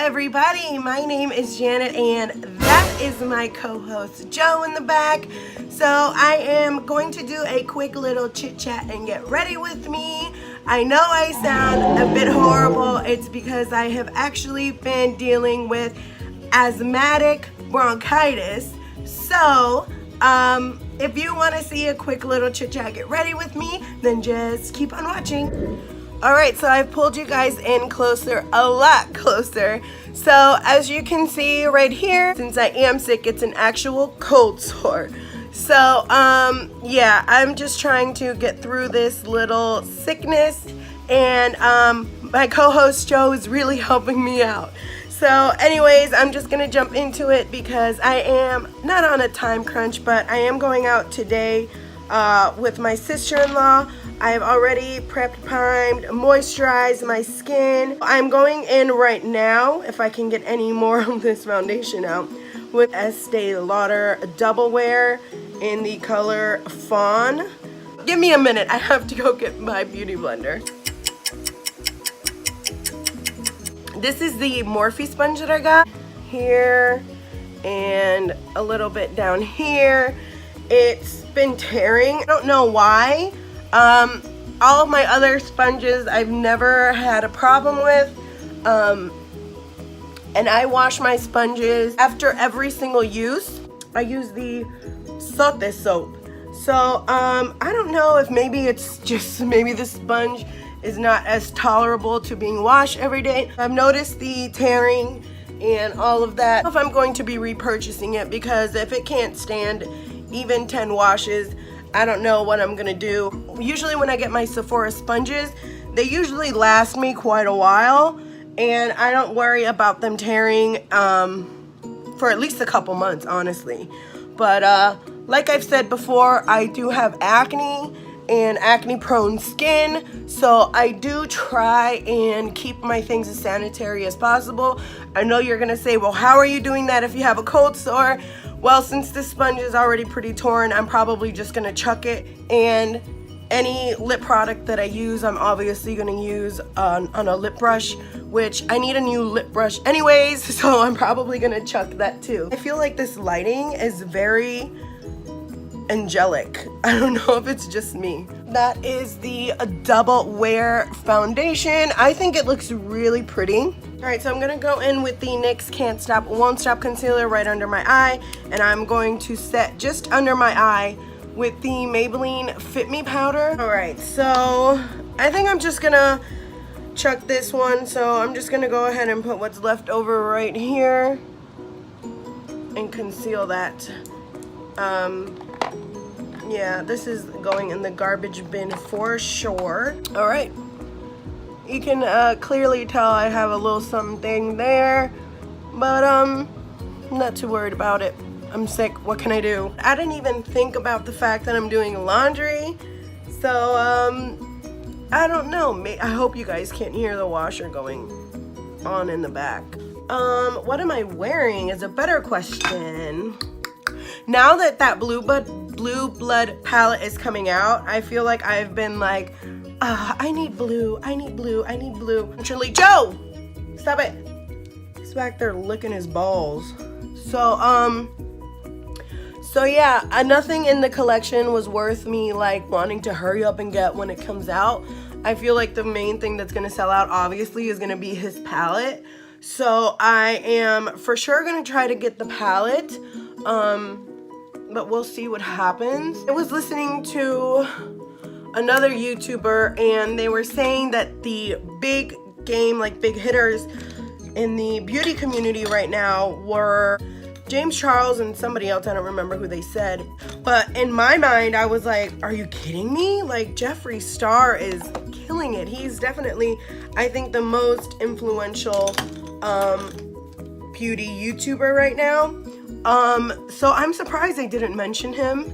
everybody, my name is Janet and that is my co-host Joe in the back. So I am going to do a quick little chit chat and get ready with me. I know I sound a bit horrible. It's because I have actually been dealing with asthmatic bronchitis. So if you want to see a quick little chit chat, get ready with me, then just keep on watching. Alright, so I've pulled you guys in closer, a lot closer. So as you can see right here, since I am sick, it's an actual cold sore. So yeah, I'm just trying to get through this little sickness, and my co-host Joe is really helping me out. So anyways, I'm just gonna jump into it because I am not on a time crunch, but I am going out today with my sister-in-law. I have already prepped, primed, moisturized my skin. I'm going in right now, if I can get any more of this foundation out, with Estee Lauder Double Wear in the color Fawn. Give me a minute, I have to go get my beauty blender. This is the Morphe sponge that I got here and a little bit down here. It's been tearing, I don't know why. All of my other sponges I've never had a problem with, and I wash my sponges after every single use. I use the Sote soap. So I don't know if maybe it's just maybe the sponge is not as tolerable to being washed every day. I've noticed the tearing and all of that. I don't know if I'm going to be repurchasing it, because if it can't stand even 10 washes, I don't know what I'm gonna do. Usually when I get my Sephora sponges, they usually last me quite a while, and I don't worry about them tearing for at least a couple months, honestly. But like I've said before, I do have acne and acne prone skin, so I do try and keep my things as sanitary as possible. I know you're gonna say, well, how are you doing that if you have a cold sore? Well, since this sponge is already pretty torn, I'm probably just gonna chuck it, and any lip product that I use, I'm obviously gonna use on a lip brush, which I need a new lip brush anyways, so I'm probably gonna chuck that too. I feel like this lighting is very angelic. I don't know if it's just me. That is the Double Wear foundation. I think it looks really pretty. Alright, so I'm gonna go in with the NYX Can't Stop Won't Stop concealer right under my eye, and I'm going to set just under my eye with the Maybelline Fit Me powder. Alright, so I think I'm just gonna chuck this one, so I'm just gonna go ahead and put what's left over right here and conceal that. Yeah, this is going in the garbage bin for sure. All right, you can clearly tell I have a little something there, but I'm not too worried about it. I'm sick, what can I do? I didn't even think about the fact that I'm doing laundry, so I don't know. I hope you guys can't hear the washer going on in the back. What am I wearing is a better question. Now that Blue Blood palette is coming out, I feel like I've been like, I need blue, I need blue, I need blue. Literally, Joe, stop it. He's back there licking his balls. So yeah, nothing in the collection was worth me like wanting to hurry up and get when it comes out. I feel like the main thing that's gonna sell out obviously is gonna be his palette. So I am for sure gonna try to get the palette. But we'll see what happens. I was listening to another YouTuber, and they were saying that the big game, like big hitters in the beauty community right now were James Charles and somebody else. I don't remember who they said. But in my mind, I was like, are you kidding me? Like, Jeffree Star is killing it. He's definitely, I think, the most influential beauty YouTuber right now. So I'm surprised they didn't mention him,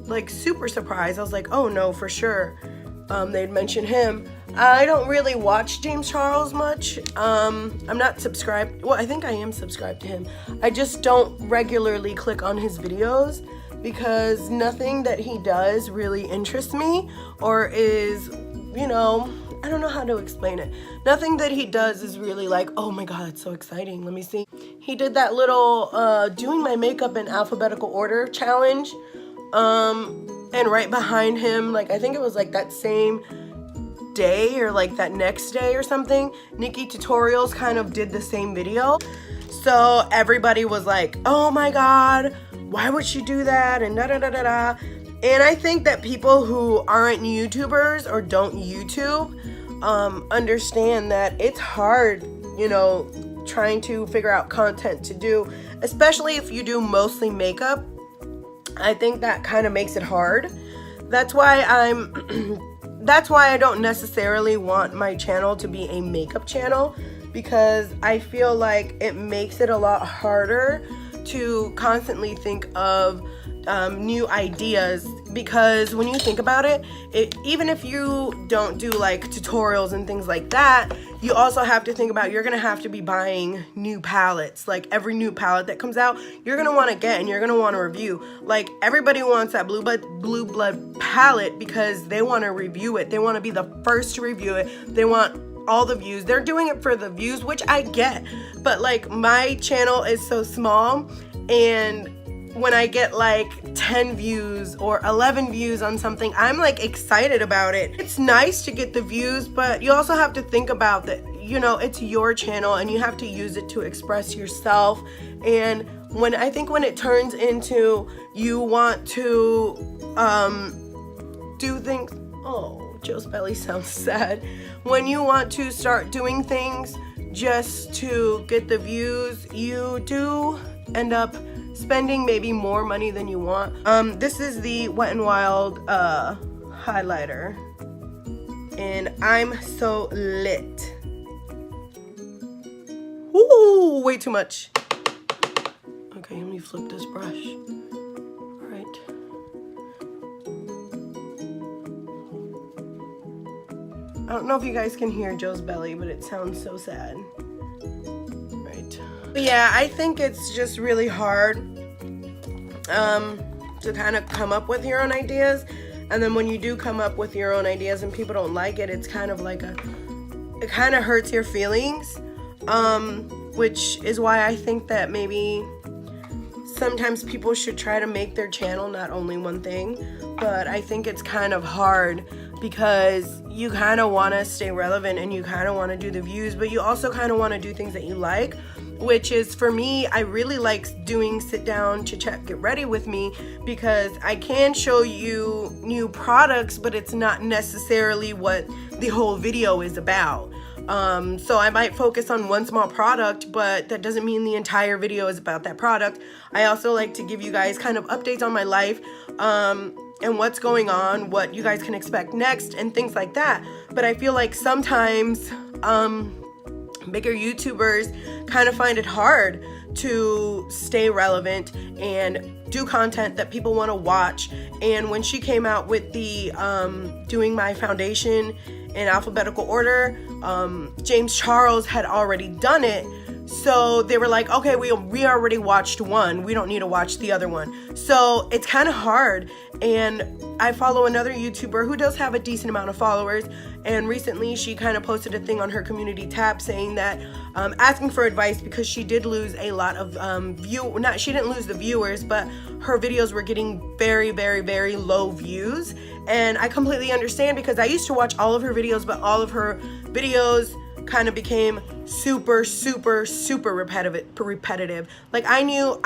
like super surprised. I was like, oh no, for sure, they'd mention him. I don't really watch James Charles much. I'm not subscribed, well, I think I am subscribed to him. I just don't regularly click on his videos because nothing that he does really interests me or is, you know, I don't know how to explain it. Nothing that he does is really like, oh my god, it's so exciting. Let me see. He did that little doing my makeup in alphabetical order challenge. And right behind him, like I think it was like that same day or like that next day or something, Nikkie Tutorials kind of did the same video. So everybody was like, oh my god, why would she do that? And da da da da da. And I think that people who aren't YouTubers or don't YouTube understand that it's hard, you know, trying to figure out content to do, especially if you do mostly makeup. I think that kind of makes it hard. That's why that's why I don't necessarily want my channel to be a makeup channel, because I feel like it makes it a lot harder to constantly think of new ideas, because when you think about it, even if you don't do like tutorials and things like that, you also have to think about you're gonna have to be buying new palettes. Like every new palette that comes out, you're gonna want to get and you're gonna want to review. Like everybody wants that blue blood palette because they want to review it. They want to be the first to review it. They want all the views. They're doing it for the views, which I get, but like my channel is so small, and when I get like 10 views or 11 views on something, I'm like excited about it. It's nice to get the views, but you also have to think about that, you know, it's your channel and you have to use it to express yourself. And I think when it turns into you want to do things, oh, Joe's belly sounds sad. When you want to start doing things just to get the views, you do end up spending maybe more money than you want. This is the Wet n Wild highlighter, and I'm so lit. Ooh, way too much. Okay, let me flip this brush. All right. I don't know if you guys can hear Joe's belly, but it sounds so sad. But yeah, I think it's just really hard to kind of come up with your own ideas, and then when you do come up with your own ideas and people don't like it, it's kind of like it kind of hurts your feelings, which is why I think that maybe sometimes people should try to make their channel not only one thing. But I think it's kind of hard because you kind of want to stay relevant and you kind of want to do the views, but you also kind of want to do things that you like, which is, for me, I really like doing sit down, chit chat, get ready with me, because I can show you new products, but it's not necessarily what the whole video is about. So I might focus on one small product, but that doesn't mean the entire video is about that product. I also like to give you guys kind of updates on my life, and what's going on, what you guys can expect next, and things like that. But I feel like sometimes bigger YouTubers kind of find it hard to stay relevant and do content that people want to watch. And when she came out with the doing my foundation in alphabetical order, James Charles had already done it. So they were like, okay, we already watched one, we don't need to watch the other one. So it's kind of hard. And I follow another YouTuber who does have a decent amount of followers, and recently she kind of posted a thing on her community tab saying that asking for advice, because she did lose a lot of she didn't lose the viewers, but her videos were getting very, very, very low views. And I completely understand, because I used to watch all of her videos, but all of her videos kind of became super, super, super repetitive. Like I know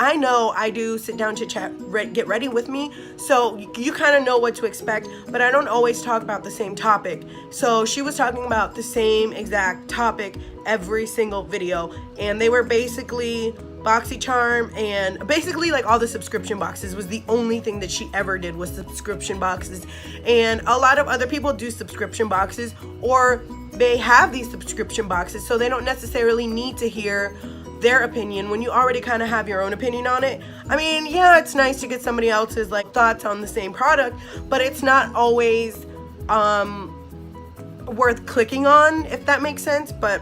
I do sit down, chit chat, get ready with me, so you kind of know what to expect, but I don't always talk about the same topic. So she was talking about the same exact topic every single video, and they were basically BoxyCharm, and basically like all the subscription boxes was the only thing that she ever did, was subscription boxes. And a lot of other people do subscription boxes, or they have these subscription boxes, so they don't necessarily need to hear their opinion when you already kind of have your own opinion on it. I mean, yeah, it's nice to get somebody else's like thoughts on the same product, but it's not always worth clicking on, if that makes sense. But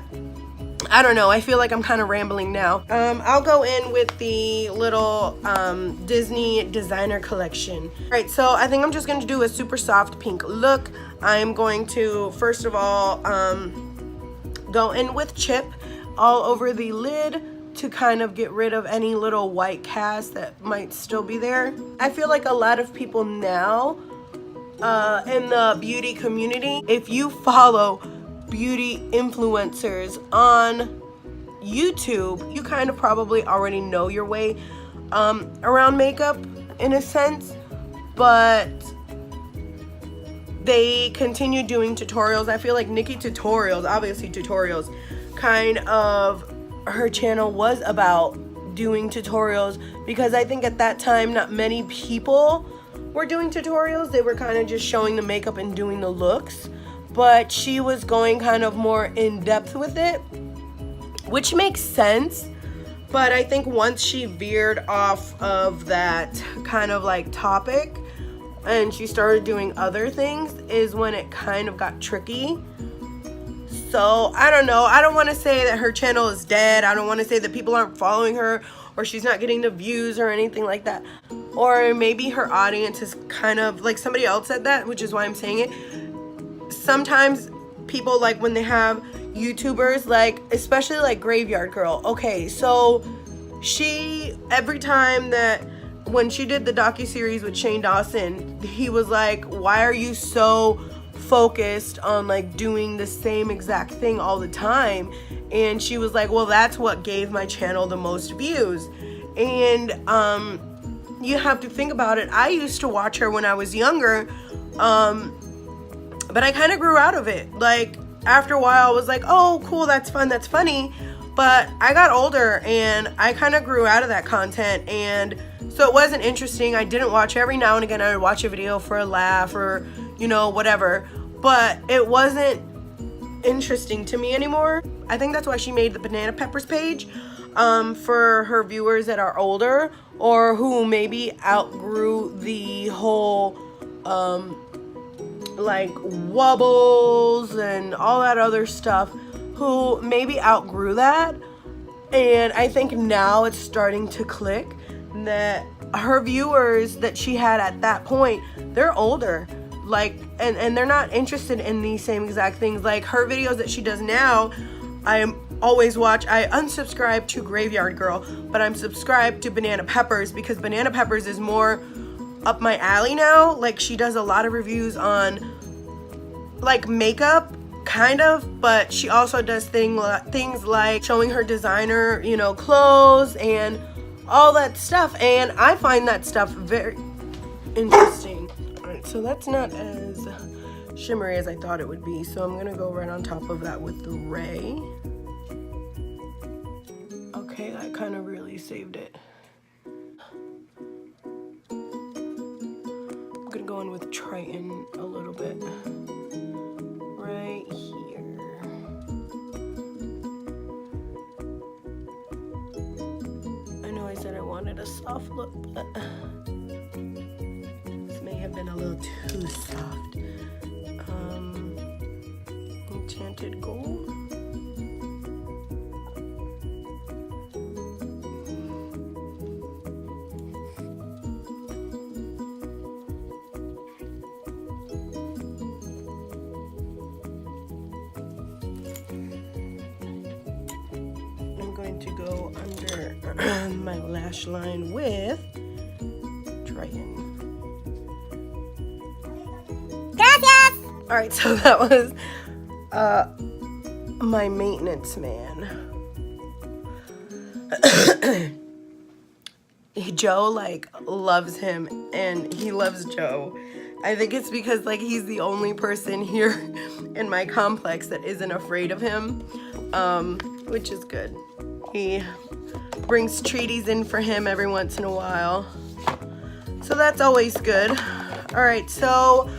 I don't know, I feel like I'm kind of rambling now. I'll go in with the little Disney designer collection. All right, so I think I'm just going to do a super soft pink look. I'm going to, first of all, go in with chip all over the lid to kind of get rid of any little white cast that might still be there. I feel like a lot of people now in the beauty community, if you follow beauty influencers on YouTube, you kind of probably already know your way around makeup in a sense, but they continue doing tutorials. I feel like Nikkie tutorials, obviously tutorials, kind of her channel was about doing tutorials, because I think at that time not many people were doing tutorials. They were kind of just showing the makeup and doing the looks, but she was going kind of more in depth with it, which makes sense. But I think once she veered off of that kind of like topic and she started doing other things is when it kind of got tricky. So I don't know, I don't want to say that her channel is dead. I don't want to say that people aren't following her or she's not getting the views or anything like that. Or maybe her audience is kind of like, somebody else said that, which is why I'm saying it. Sometimes people, like when they have YouTubers, like especially like Graveyard Girl. Okay, so she, every time that when she did the docuseries with Shane Dawson, he was like, why are you so focused on like doing the same exact thing all the time? And she was like, well, that's what gave my channel the most views. And you have to think about it. I used to watch her when I was younger, but I kind of grew out of it. Like after a while I was like, oh cool, that's fun, that's funny. But I got older and I kind of grew out of that content, and so it wasn't interesting. I didn't watch. Every now and again I would watch a video for a laugh or, you know, whatever, but it wasn't interesting to me anymore. I think that's why she made the Banana Peppers page, for her viewers that are older or who maybe outgrew the whole like wobbles and all that other stuff, who maybe outgrew that. And I think now it's starting to click that her viewers that she had at that point, they're older, like, and they're not interested in these same exact things. Like her videos that she does now, I always watch. I unsubscribed to Graveyard Girl, but I'm subscribed to Banana Peppers because Banana Peppers is more up my alley now. Like she does a lot of reviews on like makeup, kind of, but she also does things like showing her designer, you know, clothes and all that stuff, and I find that stuff very interesting. All right, so that's not as shimmery as I thought it would be, so I'm gonna go right on top of that with the Ray. Okay, that kind of really saved it. I'm gonna go in with Triton a little bit right here. I know I said I wanted a soft look, but this may have been a little too soft. Enchanted Gold. To go under my lash line with Triton. Gracias! Alright, so that was my maintenance man. Joe like loves him and he loves Joe. I think it's because like he's the only person here in my complex that isn't afraid of him, which is good. He brings treaties in for him every once in a while, so that's always good. All right, so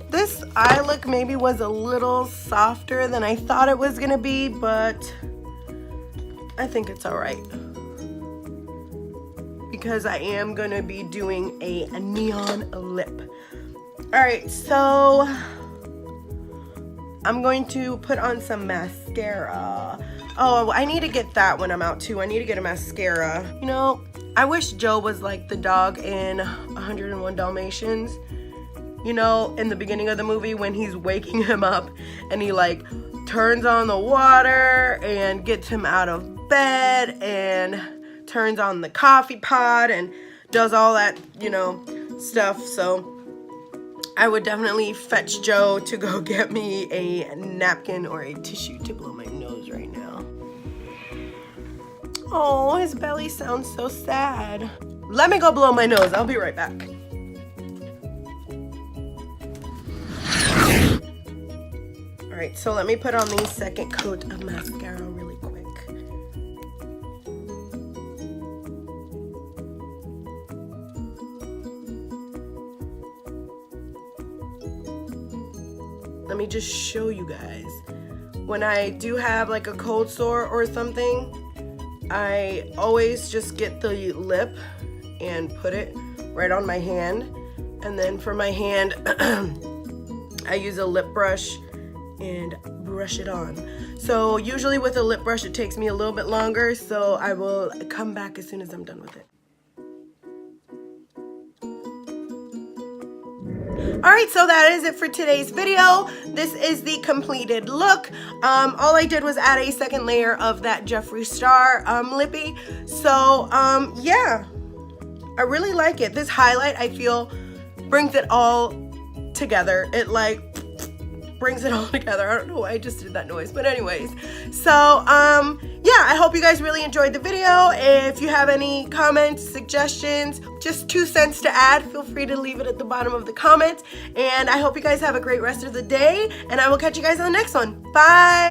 this eye look maybe was a little softer than I thought it was gonna be, but I think it's all right because I am gonna be doing a neon lip. All right, so I'm going to put on some mascara. Oh, I need to get that when I'm out too. I need to get a mascara. You know, I wish Joe was like the dog in 101 Dalmatians. You know, in the beginning of the movie when he's waking him up and he like turns on the water and gets him out of bed and turns on the coffee pot and does all that, you know, stuff. So I would definitely fetch Joe to go get me a napkin or a tissue to blow my nose right now. Oh, his belly sounds so sad. Let me go blow my nose. I'll be right back. All right, so let me put on the second coat of mascara really quick. Let me just show you guys. When I do have like a cold sore or something, I always just get the lip and put it right on my hand. And then for my hand, I use a lip brush and brush it on. So usually with a lip brush, it takes me a little bit longer, so I will come back as soon as I'm done with it. Alright, so that is it for today's video. This is the completed look. All I did was add a second layer of that Jeffree Star lippy. So, yeah, I really like it. This highlight, I feel, brings it all together. It like brings it all together. I don't know why I just did that noise, but anyways. So, yeah, I hope you guys really enjoyed the video. If you have any comments, suggestions, just 2 cents to add, feel free to leave it at the bottom of the comments. And I hope you guys have a great rest of the day, and I will catch you guys on the next one. Bye!